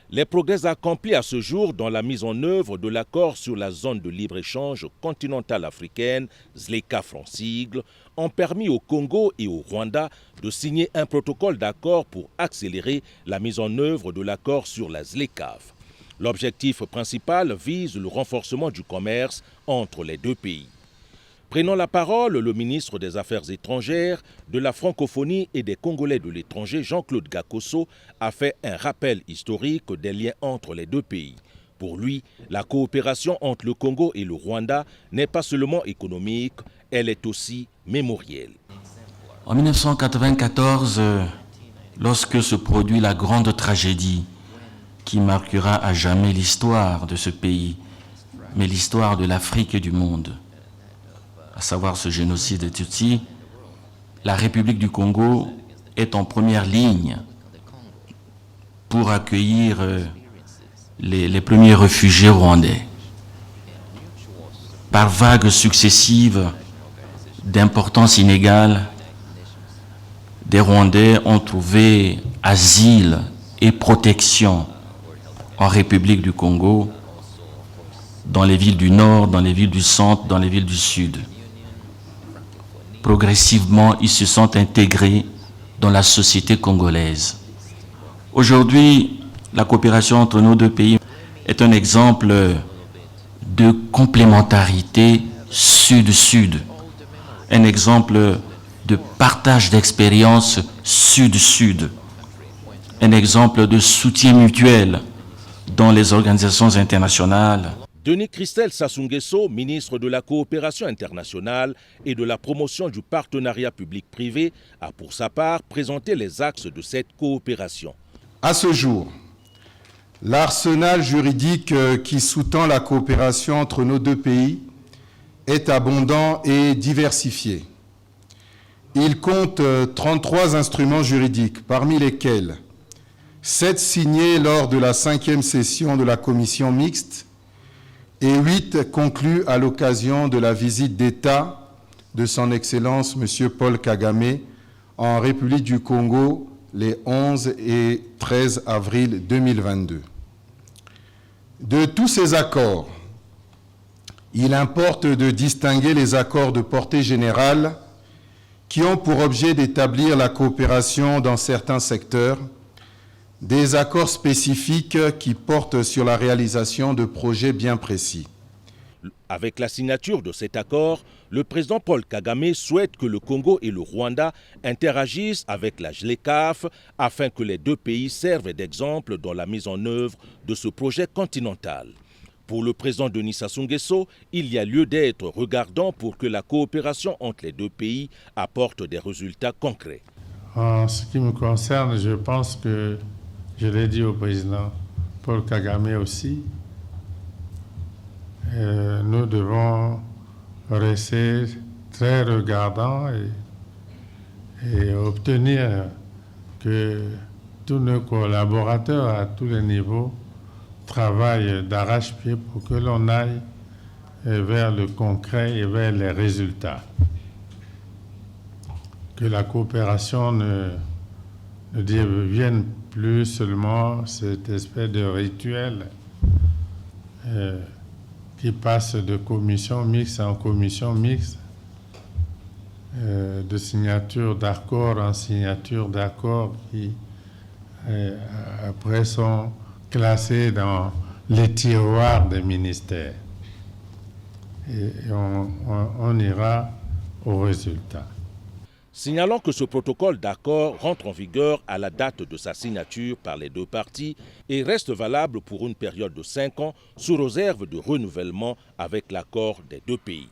Les progrès accomplis à ce jour dans la mise en œuvre de l'accord sur la zone de libre-échange continentale africaine, ZLECAf en sigle, ont permis au Congo et au Rwanda de signer un protocole d'accord pour accélérer la mise en œuvre de l'accord sur la ZLECAf. L'objectif principal vise le renforcement du commerce entre les deux pays. Prenant la parole, le ministre des Affaires étrangères, de la francophonie et des Congolais de l'étranger, Jean-Claude Gakoso, a fait un rappel historique des liens entre les deux pays. Pour lui, la coopération entre le Congo et le Rwanda n'est pas seulement économique, elle est aussi mémorielle. En 1994, lorsque se produit la grande tragédie qui marquera à jamais l'histoire de ce pays, mais l'histoire de l'Afrique et du monde, à savoir ce génocide des Tutsis, la République du Congo est en première ligne pour accueillir les premiers réfugiés rwandais. Par vagues successives d'importance inégale, des Rwandais ont trouvé asile et protection en République du Congo, dans les villes du Nord, dans les villes du Centre, dans les villes du Sud. Progressivement, ils se sont intégrés dans la société congolaise. Aujourd'hui, la coopération entre nos deux pays est un exemple de complémentarité sud-sud, un exemple de partage d'expériences sud-sud, un exemple de soutien mutuel dans les organisations internationales. Denis Christelle Sassou Nguesso, ministre de la Coopération internationale et de la promotion du partenariat public-privé, a pour sa part présenté les axes de cette coopération. À ce jour, l'arsenal juridique qui sous-tend la coopération entre nos deux pays est abondant et diversifié. Il compte 33 instruments juridiques, parmi lesquels 7 signés lors de la 5e session de la commission mixte et 8 conclus à l'occasion de la visite d'État de son Excellence M. Paul Kagame en République du Congo les 11 et 13 avril 2022. De tous ces accords, il importe de distinguer les accords de portée générale qui ont pour objet d'établir la coopération dans certains secteurs, des accords spécifiques qui portent sur la réalisation de projets bien précis. Avec la signature de cet accord, le président Paul Kagame souhaite que le Congo et le Rwanda interagissent avec la ZLECAf afin que les deux pays servent d'exemple dans la mise en œuvre de ce projet continental. Pour le président Denis Sassou Nguesso, il y a lieu d'être regardant pour que la coopération entre les deux pays apporte des résultats concrets. En ce qui me concerne, je pense que je l'ai dit au président Paul Kagame aussi, nous devons rester très regardants et obtenir que tous nos collaborateurs à tous les niveaux travaillent d'arrache-pied pour que l'on aille vers le concret et vers les résultats. Que la coopération ne devienne plus seulement cette espèce de rituel qui passe de commission mixte en commission mixte, de signature d'accord en signature d'accord qui après sont classés dans les tiroirs des ministères. Et on ira au résultat. Signalant que ce protocole d'accord rentre en vigueur à la date de sa signature par les deux parties et reste valable pour une période de 5 ans sous réserve de renouvellement avec l'accord des deux pays.